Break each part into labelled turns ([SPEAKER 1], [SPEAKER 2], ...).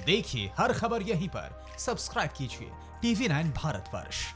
[SPEAKER 1] देखिए हर खबर यहीं पर। सब्सक्राइब कीजिए TV9 भारतवर्ष।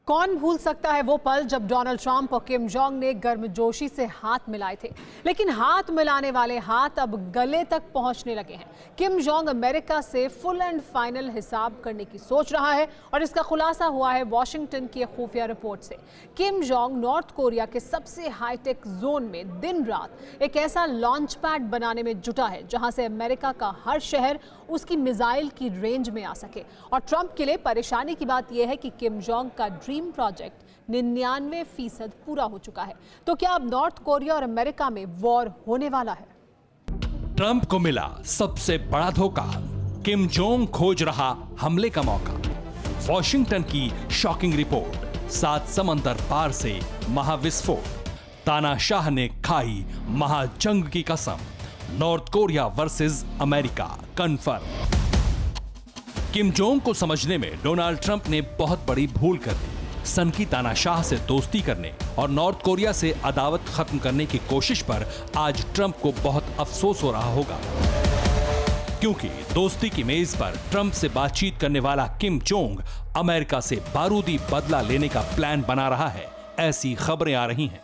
[SPEAKER 2] कौन भूल सकता है वो पल जब डोनाल्ड ट्रंप और किम जोंग ने गर्मजोशी से हाथ मिलाए थे। लेकिन हाथ मिलाने वाले हाथ अब गले तक पहुंचने लगे हैं। किम जोंग अमेरिका से फुल एंड फाइनल हिसाब करने की सोच रहा है और इसका खुलासा हुआ है वॉशिंगटन की खुफिया रिपोर्ट से। किम जोंग नॉर्थ कोरिया के सबसे हाईटेक जोन में दिन रात एक ऐसा लॉन्च पैड बनाने में जुटा है जहां से अमेरिका का हर शहर उसकी मिसाइल की रेंज में आ सके। और ट्रंप के लिए परेशानी की बात यह है कि किम जोंग का ड्रीम प्रोजेक्ट 99% पूरा हो चुका है। तो क्या अब नॉर्थ कोरिया और अमेरिका में वॉर होने वाला है?
[SPEAKER 3] ट्रंप को मिला सबसे बड़ा धोखा। किम जोंग खोज रहा हमले का मौका। वॉशिंगटन की शॉकिंग रिपोर्ट। 7 समंदर पार से महाविस्फोट। तानाशाह ने खाई महाजंग की कसम। North Korea versus America confirm. Kim Jong को समझने में डोनाल्ड ट्रंप ने बहुत बड़ी भूल कर दी। सन की तानाशाह से दोस्ती करने और नॉर्थ कोरिया से अदावत खत्म करने की कोशिश पर आज ट्रंप को बहुत अफसोस हो रहा होगा, क्योंकि दोस्ती की मेज पर ट्रंप से बातचीत करने वाला किम जोंग अमेरिका से बारूदी बदला लेने का प्लान बना रहा है, ऐसी खबरें आ रही हैं।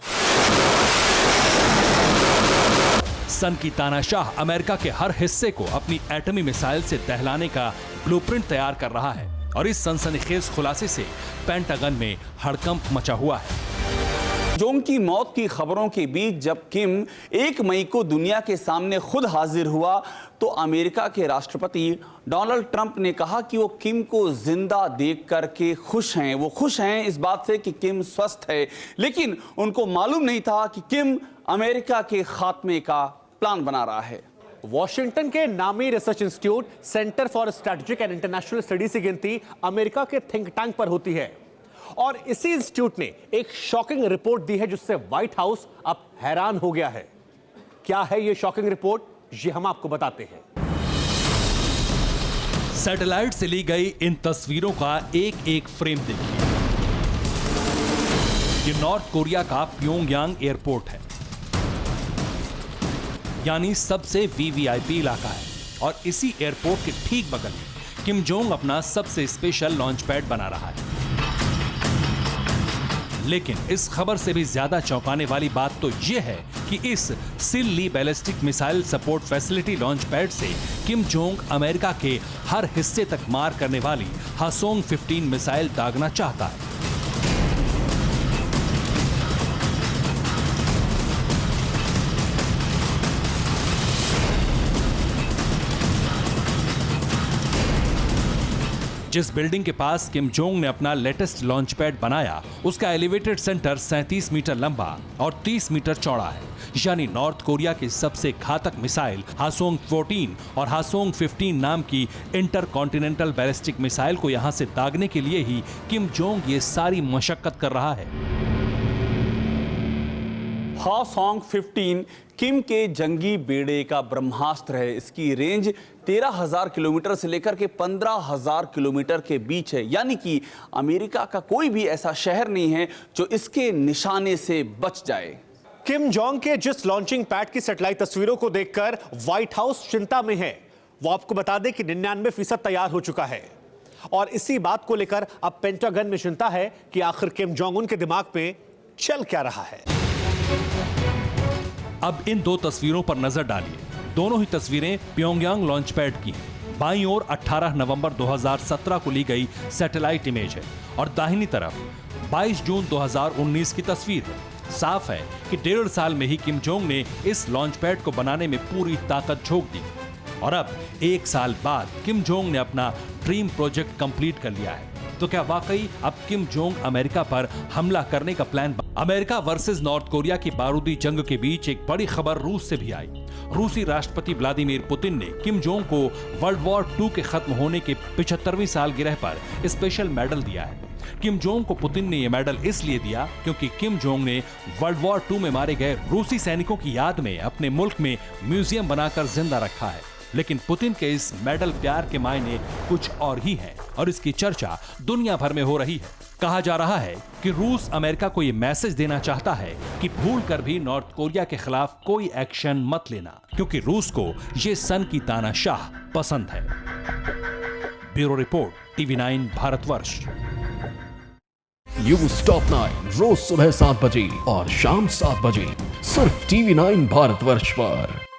[SPEAKER 3] सन की तानाशाह अमेरिका के हर हिस्से को अपनी एटमी मिसाइल से दहलाने का ब्लूप्रिंट तैयार कर रहा है और इस सनसनीखेज खुलासे से पेंटागन में हड़कंप मचा हुआ है।
[SPEAKER 4] जोंग की मौत की खबरों के बीच जब किम 1 मई को दुनिया के सामने खुद हाजिर हुआ तो अमेरिका के राष्ट्रपति डोनाल्ड ट्रंप ने कहा कि वो किम को जिंदा देख करके खुश हैं। वो खुश हैं इस बात से कि किम स्वस्थ है, लेकिन उनको मालूम नहीं था कि किम अमेरिका के खात्मे का प्लान बना रहा है।
[SPEAKER 5] वॉशिंगटन के नामी research institute centre for strategic and international studies की गिनती अमेरिका के थिंक टैंक पर होती है और इसी इंस्टीट्यूट ने एक शॉकिंग रिपोर्ट दी है जिससे व्हाइट हाउस अब हैरान हो गया है। क्या है ये शॉकिंग रिपोर्ट, ये हम आपको बताते हैं।
[SPEAKER 3] सैटेलाइट से ली गई इन तस्वीरों का एक एक फ्रेम देखिए। ये नॉर्थ कोरिया का प्योंगयांग एयरपोर्ट है, यानी सबसे वीवीआईपी इलाका है और इसी एयरपोर्ट के ठीक बगल में किम जोंग अपना सबसे स्पेशल लॉन्च पैड बना रहा है। लेकिन इस खबर से भी ज्यादा चौंकाने वाली बात तो यह है कि इस सिल ली ballistic missile support facility launch pad से किम जोंग अमेरिका के हर हिस्से तक मार करने वाली हासोंग 15 मिसाइल दागना चाहता है। जिस बिल्डिंग के पास किम जोंग ने अपना लेटेस्ट लॉन्च पैड बनाया उसका एलिवेटेड सेंटर 37 मीटर लंबा और 30 मीटर चौड़ा है, यानी नॉर्थ कोरिया की सबसे घातक मिसाइल हासोंग 14 और हासोंग 15 नाम की इंटरकॉन्टिनेंटल बैलिस्टिक मिसाइल को यहां से दागने के लिए ही किम जोंग ये सारी मशक्कत कर रहा है।
[SPEAKER 4] हासोंग 15 किम के जंगी बेड़े का ब्रह्मास्त्र है। इसकी रेंज 13,000 किलोमीटर से लेकर के 15,000 किलोमीटर के बीच है, यानी कि अमेरिका का कोई भी ऐसा शहर नहीं है जो इसके निशाने से बच जाए।
[SPEAKER 5] किम जोंग के जिस लॉन्चिंग पैड की सैटेलाइट तस्वीरों को देखकर व्हाइट हाउस चिंता में है, वो आपको बता दें कि 99% तैयार हो चुका है और इसी बात को लेकर अब पेंटागन में चिंता है कि आखिर किम जोंग उन के दिमाग पे चल क्या रहा है।
[SPEAKER 3] अब इन दो तस्वीरों पर नजर डालिए। दोनों ही तस्वीरें प्योंगयांग लॉन्च पैड की हैं। बाईं ओर 18 नवंबर 2017 को ली गई सैटेलाइट इमेज है और दाहिनी तरफ 22 जून 2019 की तस्वीर है। साफ है कि 1.5 साल में ही किम जोंग ने इस लॉन्च पैड को बनाने में पूरी ताकत झोंक दी और अब 1 साल बाद किम जोंग ने अपना ड्रीम प्रोजेक्ट कंप्लीट कर लिया है। तो क्या वाकई अब किम जोंग अमेरिका पर हमला करने का plan? America versus north Korea की बारूदी जंग के बीच एक बड़ी खबर रूस से भी आई। रूसी राष्ट्रपति व्लादिमीर पुतिन ने किम जोंग को वर्ल्ड वॉर 2 के खत्म होने के 75वीं सालगिरह पर स्पेशल मेडल दिया है। किम जोंग को पुतिन ने यह मेडल इसलिए दिया क्योंकि किम जोंग ने वर्ल्ड वॉर 2 में मारे गए रूसी सैनिकों की याद में अपने मुल्क में म्यूजियम बनाकर जिंदा रखा है। लेकिन पुतिन के इस मेडल प्यार के मायने कुछ और ही है और इसकी चर्चा दुनिया भर में हो रही है। कहा जा रहा है कि रूस अमेरिका को यह मैसेज देना चाहता है कि भूल कर भी नॉर्थ कोरिया के खिलाफ कोई एक्शन मत लेना, क्योंकि रूस को यह सन की तानाशाह पसंद है। Bureau report, TV9 Bharatvarsh.
[SPEAKER 6] News top 9 रोज सुबह 7 बजे और शाम 7 बजे सिर्फ TV9 भारतवर्ष पर।